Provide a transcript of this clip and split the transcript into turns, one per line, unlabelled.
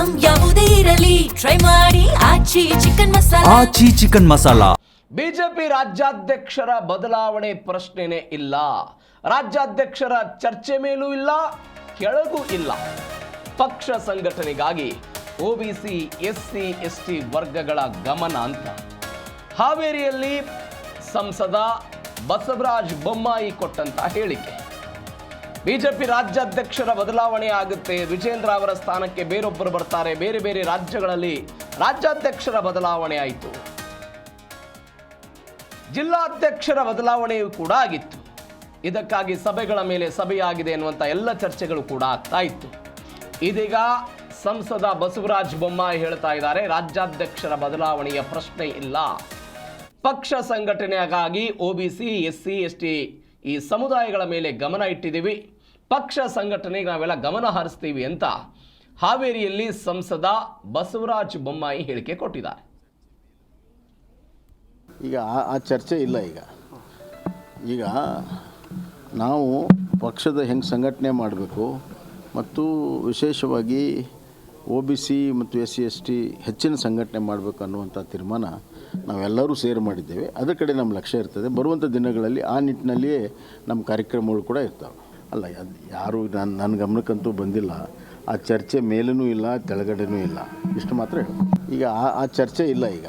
Item ಯಾವುದೇ ಇರಲಿ try ಮಾಡಿ ಆಚಿ ಚಿಕನ್ ಮಸಾಲಾ.
ಬಿಜೆಪಿ ರಾಜ್ಯಾಧ್ಯಕ್ಷರ ಬದಲಾವಣೆ ಪ್ರಶ್ನೆನೇ ಇಲ್ಲ. ರಾಜ್ಯಾಧ್ಯಕ್ಷರ ಚರ್ಚೆ ಮೇಲೂ ಇಲ್ಲ, ಕೆಳಗೂ ಇಲ್ಲ. ಪಕ್ಷ ಸಂಘಟನೆಗಾಗಿ ಒಬಿಸಿ ಎಸ್ಸಿ ಎಸ್ಟಿ ವರ್ಗಗಳ ಗಮನ ಅಂತ ಹಾವೇರಿಯಲ್ಲಿ ಸಂಸದ ಬಸವರಾಜ ಬೊಮ್ಮಾಯಿ ಕೊಟ್ಟಂತ ಹೇಳಿಕೆ. ಬಿಜೆಪಿ ರಾಜ್ಯಾಧ್ಯಕ್ಷರ ಬದಲಾವಣೆ ಆಗುತ್ತೆ, ವಿಜೇಂದ್ರ ಅವರ ಸ್ಥಾನಕ್ಕೆ ಬೇರೊಬ್ಬರು ಬರ್ತಾರೆ. ಬೇರೆ ಬೇರೆ ರಾಜ್ಯಗಳಲ್ಲಿ ರಾಜ್ಯಾಧ್ಯಕ್ಷರ ಬದಲಾವಣೆ ಆಯಿತು, ಜಿಲ್ಲಾಧ್ಯಕ್ಷರ ಬದಲಾವಣೆಯೂ ಕೂಡ ಆಗಿತ್ತು. ಇದಕ್ಕಾಗಿ ಸಭೆಗಳ ಮೇಲೆ ಸಭೆಯಾಗಿದೆ ಎನ್ನುವಂಥ ಎಲ್ಲ ಚರ್ಚೆಗಳು ಕೂಡ ಆಗ್ತಾ ಇತ್ತು. ಇದೀಗ ಸಂಸದ ಬಸವರಾಜ ಬೊಮ್ಮಾಯಿ ಹೇಳ್ತಾ ಇದ್ದಾರೆ, ರಾಜ್ಯಾಧ್ಯಕ್ಷರ ಬದಲಾವಣೆಯ ಪ್ರಶ್ನೆ ಇಲ್ಲ. ಪಕ್ಷ ಸಂಘಟನೆಗಾಗಿ ಒಬಿಸಿ ಎಸ್ಸಿ ಎಸ್ಟಿ ಈ ಸಮುದಾಯಗಳ ಮೇಲೆ ಗಮನ ಇಟ್ಟಿದ್ದೀವಿ. ಪಕ್ಷ ಸಂಘಟನೆಗೆ ನಾವೆಲ್ಲ ಗಮನ ಹರಿಸ್ತೀವಿ ಅಂತ ಹಾವೇರಿಯಲ್ಲಿ ಸಂಸದ ಬಸವರಾಜ ಬೊಮ್ಮಾಯಿ ಹೇಳಿಕೆ ಕೊಟ್ಟಿದ್ದಾರೆ.
ಈಗ ಆ ಚರ್ಚೆ ಇಲ್ಲ. ಈಗ ನಾವು ಪಕ್ಷದ ಹೆಂಗೆ ಸಂಘಟನೆ ಮಾಡಬೇಕು ಮತ್ತು ವಿಶೇಷವಾಗಿ ಒಬಿಸಿ ಮತ್ತು ಎಸ್ ಸಿ ಎಸ್ ಟಿ ಹೆಚ್ಚಿನ ಸಂಘಟನೆ ಮಾಡಬೇಕು ಅನ್ನುವಂಥ ತೀರ್ಮಾನ ನಾವೆಲ್ಲರೂ ಸೇರಿ ಮಾಡಿದ್ದೇವೆ. ಅದರ ಕಡೆ ನಮ್ಮ ಲಕ್ಷ್ಯ ಇರ್ತದೆ. ಬರುವಂಥ ದಿನಗಳಲ್ಲಿ ಆ ನಿಟ್ಟಿನಲ್ಲಿಯೇ ನಮ್ಮ ಕಾರ್ಯಕ್ರಮಗಳು ಕೂಡ ಇರ್ತವೆ. ಅಲ್ಲ, ಅದು ಯಾರು ನನ್ನ ಗಮನಕ್ಕಂತೂ ಬಂದಿಲ್ಲ. ಆ ಚರ್ಚೆ ಮೇಲೂ ಇಲ್ಲ, ಕೆಳಗಡೆನೂ ಇಲ್ಲ. ಇಷ್ಟು ಮಾತ್ರ ಹೇಳಿ. ಈಗ ಆ ಚರ್ಚೆ ಇಲ್ಲ. ಈಗ